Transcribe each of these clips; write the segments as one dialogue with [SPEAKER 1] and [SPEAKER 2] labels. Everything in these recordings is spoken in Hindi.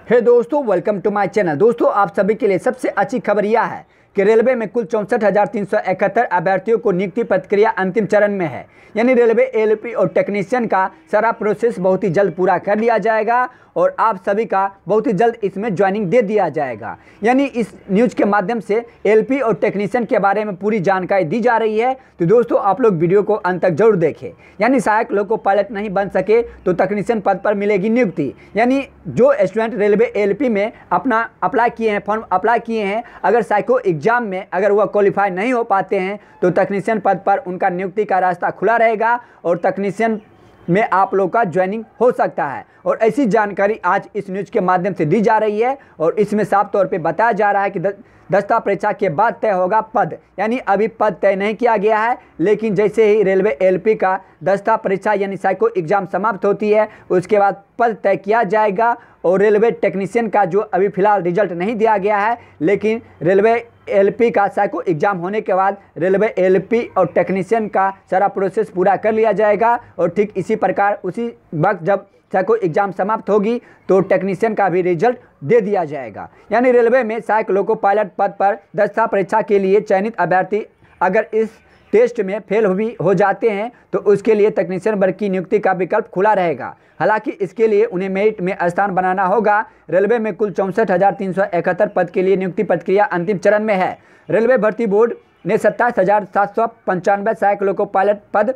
[SPEAKER 1] हे दोस्तों, वेलकम टू माय चैनल। दोस्तों, आप सभी के लिए सबसे अच्छी खबर यह है कि रेलवे में कुल 64,371 अभ्यर्थियों को नियुक्ति प्रक्रिया अंतिम चरण में है। यानी रेलवे एलपी और टेक्नीशियन का सारा प्रोसेस बहुत ही जल्द पूरा कर लिया जाएगा और आप सभी का बहुत ही जल्द इसमें ज्वाइनिंग दे दिया जाएगा। यानी इस न्यूज़ के माध्यम से एलपी और टेक्नीशियन के बारे में पूरी जानकारी दी जा रही है। तो दोस्तों, आप लोग वीडियो को अंत तक जरूर देखें। यानी सहायक लोको पायलट नहीं बन सके तो टेक्नीशियन पद पर मिलेगी नियुक्ति। यानी जो स्टूडेंट रेलवे एलपी में अपना अप्लाई किए हैं, फॉर्म अप्लाई किए हैं, अगर साइको एग्जाम में अगर वह क्वालिफाई नहीं हो पाते हैं तो टेक्नीशियन पद पर उनका नियुक्ति का रास्ता खुला रहेगा और टेक्नीशियन में आप लोग का ज्वाइनिंग हो सकता है। और ऐसी जानकारी आज इस न्यूज़ के माध्यम से दी जा रही है और इसमें साफ तौर पे बताया जा रहा है कि दस्ता परीक्षा के बाद तय होगा पद। यानी अभी पद तय नहीं किया गया है, लेकिन जैसे ही रेलवे एलपी का दस्ता परीक्षा यानी साइको एग्जाम समाप्त होती है उसके बाद पद तय किया जाएगा। और रेलवे टेक्नीशियन का जो अभी फ़िलहाल रिजल्ट नहीं दिया गया है, लेकिन रेलवे एलपी का साइको एग्जाम होने के बाद रेलवे एलपी और टेक्नीशियन का सारा प्रोसेस पूरा कर लिया जाएगा। और ठीक इसी प्रकार उसी वक्त जब साइको एग्जाम समाप्त होगी तो टेक्नीशियन का भी रिजल्ट दे दिया जाएगा। यानी रेलवे में सहायक लोको पायलट पद पर दस्ता परीक्षा के लिए चयनित अभ्यर्थी अगर इस टेस्ट में फेल भी हो जाते हैं तो उसके लिए टेक्नीशियन वर्ग की नियुक्ति का विकल्प खुला रहेगा। हालांकि इसके लिए उन्हें मेरिट में स्थान बनाना होगा। रेलवे में कुल 64,371 पद के लिए नियुक्ति प्रक्रिया अंतिम चरण में है। रेलवे भर्ती बोर्ड ने 27,795 सहायक लोको पायलट पद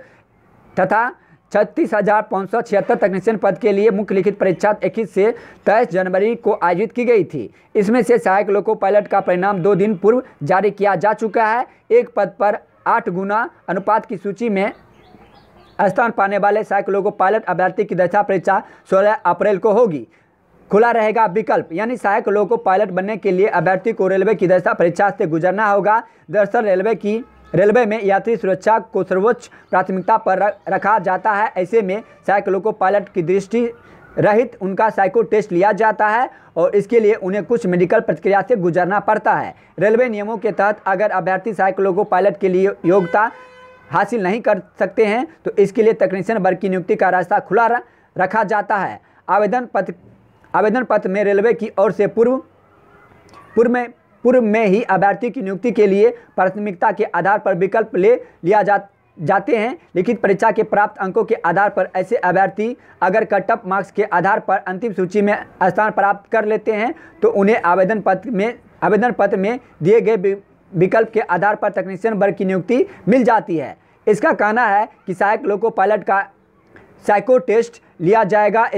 [SPEAKER 1] तथा 36,576 टेक्नीशियन पद के लिए मुख्य लिखित परीक्षा 21 से 23 जनवरी को आयोजित की गई थी। इसमें से सहायक लोको पायलट का परिणाम 2 दिन पूर्व जारी किया जा चुका है। एक पद पर 8 गुना अनुपात की सूची में स्थान पाने वाले सहायक लोको पायलट अभ्यर्थी की दस्ता परीक्षा 16 अप्रैल को होगी। खुला रहेगा विकल्प। यानी सहायक लोको पायलट बनने के लिए अभ्यर्थी को रेलवे की दस्ता परीक्षा से गुजरना होगा। दरअसल रेलवे में यात्री सुरक्षा को सर्वोच्च प्राथमिकता पर रखा जाता है। ऐसे में सहायक लोको पायलट की दृष्टि रहित उनका साइको टेस्ट लिया जाता है और इसके लिए उन्हें कुछ मेडिकल प्रक्रिया से गुजरना पड़ता है। रेलवे नियमों के तहत अगर अभ्यर्थी सहायक लोको पायलट के लिए योग्यता हासिल नहीं कर सकते हैं तो इसके लिए टेक्नीशियन वर्ग की नियुक्ति का रास्ता खुला रखा जाता है। आवेदन पत्र में रेलवे की ओर से पूर्व में ही अभ्यर्थी की नियुक्ति के लिए प्राथमिकता के आधार पर विकल्प ले लिया जाते हैं। लिखित परीक्षा के प्राप्त अंकों के आधार पर ऐसे अभ्यर्थी अगर कट ऑफ मार्क्स के आधार पर अंतिम सूची में स्थान प्राप्त कर लेते हैं तो उन्हें आवेदन पत्र में दिए गए विकल्प के आधार पर टेक्नीशियन वर्ग की नियुक्ति मिल जाती है। इसका कहना है कि सहायक लोको पायलट का साइको टेस्ट लिया जाएगा।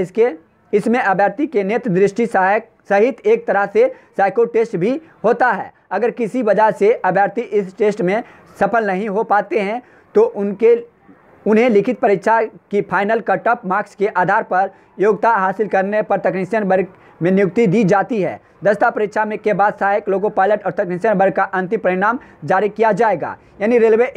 [SPEAKER 1] इसमें अभ्यर्थी के नेत्र दृष्टि सहायक सहित एक तरह से साइको टेस्ट भी होता है। अगर किसी वजह से अभ्यर्थी इस टेस्ट में सफल नहीं हो पाते हैं तो उन्हें लिखित परीक्षा की फाइनल कट ऑफ मार्क्स के आधार पर योग्यता हासिल करने पर टेक्नीशियन वर्ग में नियुक्ति दी जाती है। दस्ता परीक्षा में के बाद सहायक लोको पायलट और टेक्नीशियन वर्ग का अंतिम परिणाम जारी किया जाएगा। यानी रेलवे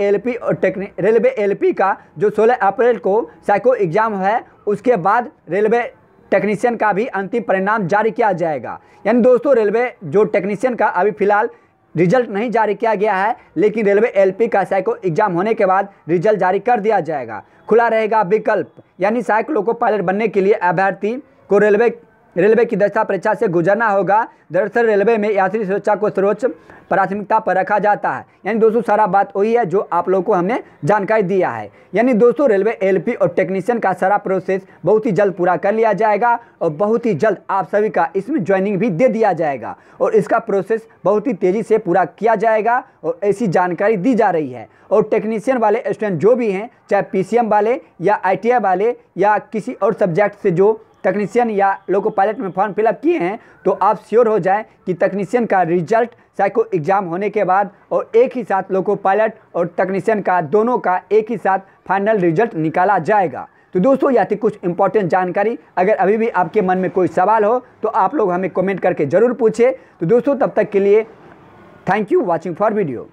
[SPEAKER 1] एलपी का जो 16 अप्रैल को साइको एग्जाम है उसके बाद रेलवे टेक्नीशियन का भी अंतिम परिणाम जारी किया जाएगा। यानी दोस्तों, रेलवे जो टेक्नीशियन का अभी फिलहाल रिजल्ट नहीं जारी किया गया है, लेकिन रेलवे एलपी का साइको एग्जाम होने के बाद रिजल्ट जारी कर दिया जाएगा। खुला रहेगा विकल्प। यानी सहायक लोको पायलट बनने के लिए अभ्यर्थी को रेलवे की दस्ता परीक्षा से गुजरना होगा। दरअसल रेलवे में यात्री सुरक्षा को सर्वोच्च प्राथमिकता पर रखा जाता है। यानी दोस्तों, सारा बात वही है जो आप लोगों को हमने जानकारी दिया है। यानी दोस्तों, रेलवे एलपी और टेक्नीशियन का सारा प्रोसेस बहुत ही जल्द पूरा कर लिया जाएगा और बहुत ही जल्द आप सभी का इसमें ज्वाइनिंग भी दे दिया जाएगा और इसका प्रोसेस बहुत ही तेज़ी से पूरा किया जाएगा और ऐसी जानकारी दी जा रही है। और टेक्नीशियन वाले स्टूडेंट जो भी हैं, चाहे पीसीएम वाले या आईटीआई वाले या किसी और सब्जेक्ट से जो टेक्नीशियन या लोको पायलट में फॉर्म फिलअप किए हैं, तो आप श्योर हो जाएं कि टेक्नीशियन का रिजल्ट साइको एग्जाम होने के बाद और एक ही साथ लोको पायलट और टेक्नीशियन का दोनों का एक ही साथ फाइनल रिजल्ट निकाला जाएगा। तो दोस्तों, यह थी कुछ इंपॉर्टेंट जानकारी। अगर अभी भी आपके मन में कोई सवाल हो तो आप लोग हमें कमेंट करके ज़रूर पूछें। तो दोस्तों, तब तक के लिए thank you watching for video.